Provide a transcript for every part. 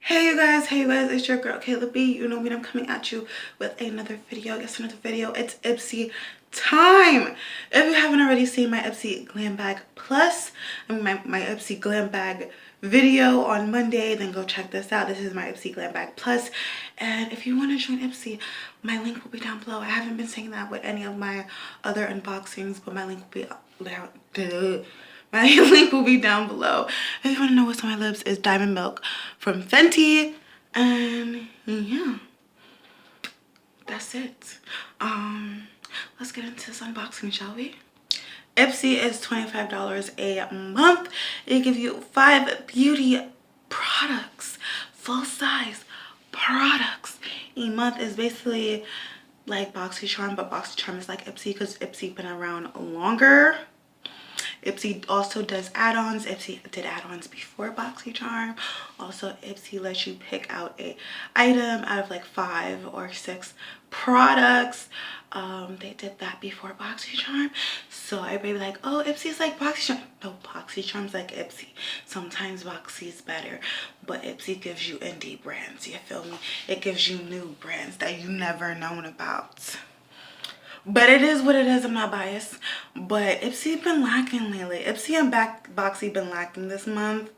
Hey you guys, it's your girl KaylaB. You know me, I'm coming at you with another video. Yes, another video. It's Ipsy time. If you haven't already seen my Ipsy Glam Bag Plus, my Ipsy Glam Bag video on Monday, then go check this out. This is my Ipsy Glam Bag Plus. And if you want to join Ipsy, my link will be down below. I haven't been saying that with any of my other unboxings, but my link will be down. My link will be down below. If you want to know what's on my lips, is Diamond Milk from Fenty. And yeah, that's it. Let's get into this unboxing, shall we? Ipsy is $25 a month. It gives you 5 beauty products, full size products. A month is basically like BoxyCharm, but BoxyCharm is like Ipsy because Ipsy been around longer. Ipsy also does add-ons. Ipsy did add-ons before BoxyCharm. Also, Ipsy lets you pick out a item out of like 5 or 6 products. They did that before BoxyCharm. So everybody be like, oh, Ipsy's like BoxyCharm. No, BoxyCharm's like Ipsy. Sometimes Boxy's better, but Ipsy gives you indie brands, you feel me? It gives you new brands that you never known about. But it is what it is. I'm not biased. But Ipsy been lacking lately. Ipsy and Boxy been lacking this month.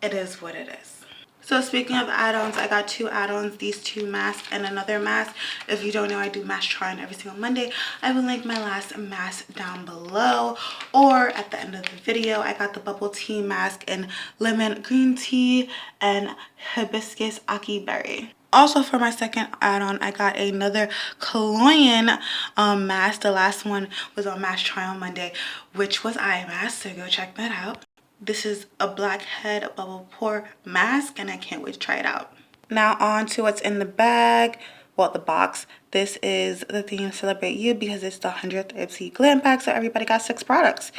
It is what it is. So speaking of add-ons, I got 2 add-ons. These 2 masks and another mask. If you don't know, I do mask try-on every single Monday. I will link my last mask down below. Or at the end of the video, I got the bubble tea mask in lemon green tea and hibiscus ackee berry. Also, for my second add-on, I got another cologne mask. The last one was on mask try on Monday, which was eye mask, so go check that out. This is a blackhead bubble pore mask, and I can't wait to try it out. Now on to what's in the bag. Well, the box. This is the theme Celebrate You because it's the 100th Ipsy Glam Bag, so everybody got 6 products.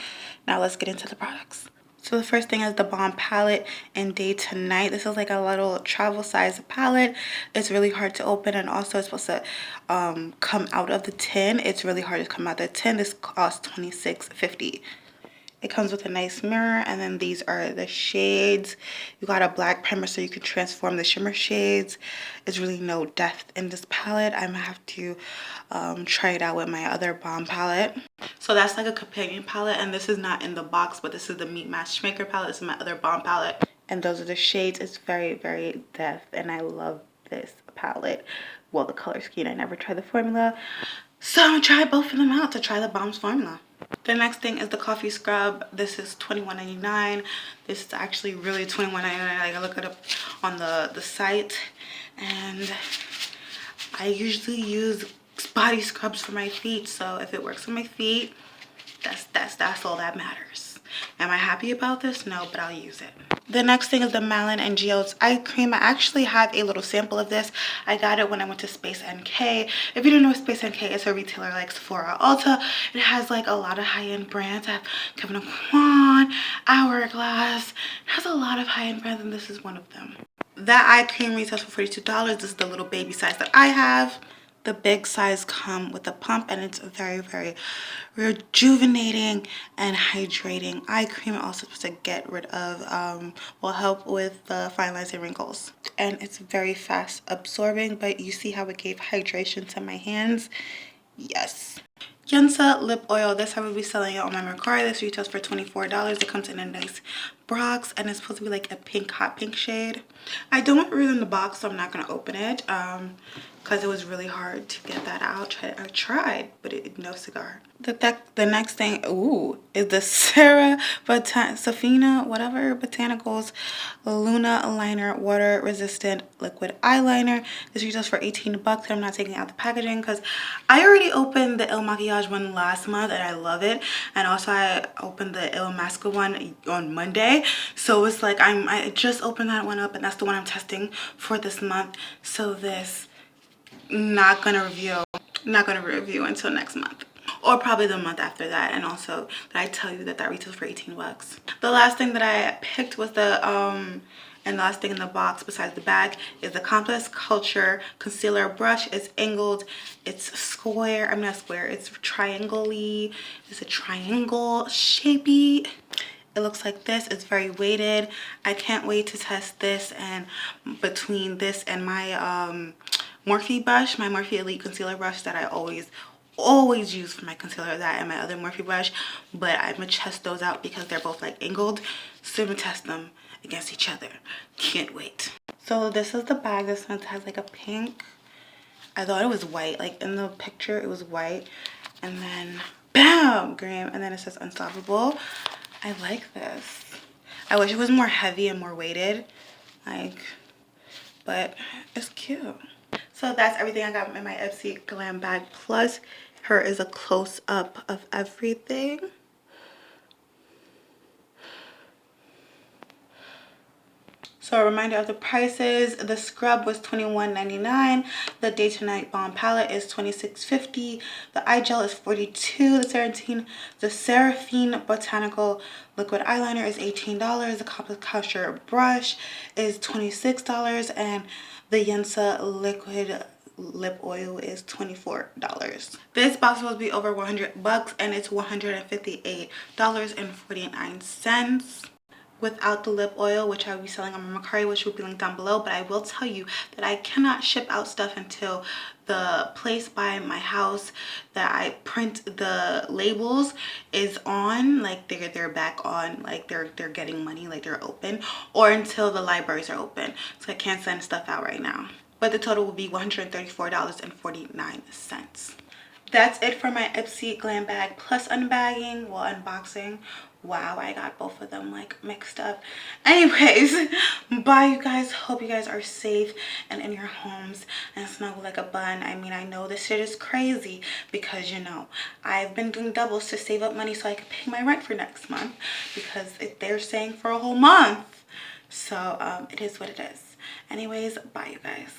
Now let's get into the products. So the first thing is the Balm palette in Day to Night. This is like a little travel size palette. It's really hard to open, and also it's supposed to come out of the tin. It's really hard to come out of the tin. This costs $26.50. It comes with a nice mirror, and then these are the shades. You got a black primer so you can transform the shimmer shades. There's really no depth in this palette. I'm gonna have to try it out with my other Balm palette. So that's like a companion palette, and this is not in the box, but this is the Meet Matchmaker palette. This is my other Balm palette, and those are the shades. It's very, very depth, and I love this palette. Well, the color scheme. I never tried the formula, so I'm gonna try both of them out to try the Balm's formula. The next thing is the coffee scrub. This is $21.99. This is actually really $21.99. Like, I look it up on the site, and I usually use body scrubs for my feet, so if it works for my feet, that's all that matters. Am I happy about this? No, but I'll use it. The next thing is the Malin+Goetz eye cream. I actually have a little sample of this. I got it when I went to Space NK. If you don't know what Space NK is, a retailer like Sephora, Ulta. It has like a lot of high-end brands. I have Kevin Kwan, Hourglass. It has a lot of high-end brands, and this is one of them. That eye cream retails for $42. This is the little baby size that I have. The big size come with a pump, and it's very, very rejuvenating and hydrating eye cream. Also supposed to get rid of, will help with the fine lines and wrinkles. And it's very fast absorbing, but you see how it gave hydration to my hands? Yes. Yensa lip oil. This I will be selling it on my Mercari. This retails for $24. It comes in a nice box, and it's supposed to be like a pink, hot pink shade. I don't read in the box, so I'm not going to open it because it was really hard to get that out. I tried, but no cigar. The next thing, ooh, is the Seraphine, whatever, botanicals Luna liner water resistant liquid eyeliner. This retails for $18. I'm not taking out the packaging because I already opened the Il Makiage one last month, and I love it. And also I opened the Il Masca one on Monday, so it's like I just opened that one up, and that's the one I'm testing for this month. So this not gonna review until next month, or probably the month after that. And also that I tell you that retails for $18. The last thing that I picked was the and the last thing in the box besides the bag is the Complex Culture concealer brush. It's angled, it's square, I'm not square, it's triangle-y, it's a triangle shapey. It looks like this. It's very weighted. I can't wait to test this, and between this and my Morphe brush, my Morphe Elite concealer brush that I always use for my concealer, that and my other Morphe brush, but I'm gonna test those out because they're both like angled, so I'm gonna test them against each other. Can't wait. So this is the bag. This one has like a pink. I thought it was white, like in the picture it was white, and then bam, green, and then it says Unstoppable. I like this. I wish it was more heavy and more weighted, like, but it's cute. So that's everything I got in my Ipsy Glam bag. Plus, here is a close-up of everything. So a reminder of the prices. The scrub was $21.99. The Day to Night Balm palette is $26.50. The eye gel is $42. The Seraphine Botanical Liquid Eyeliner is $18. The Composure Brush is $26. And the Yensa Liquid Lip Oil is $24. This box will be over 100 bucks, and it's $158.49. Without the lip oil, which I will be selling on Mercari, which will be linked down below. But I will tell you that I cannot ship out stuff until the place by my house that I print the labels is on, like they're back on, like they're getting money, like they're open, or until the libraries are open. So I can't send stuff out right now. But the total will be $134.49. That's it for my Ipsy Glam bag plus unbagging, well, unboxing. Wow, I got both of them like mixed up. Anyways, bye you guys. Hope you guys are safe and in your homes and snuggle like a bun. I mean, I know this shit is crazy because, you know, I've been doing doubles to save up money so I can pay my rent for next month, because they're saying for a whole month. So it is what it is. Anyways, bye you guys.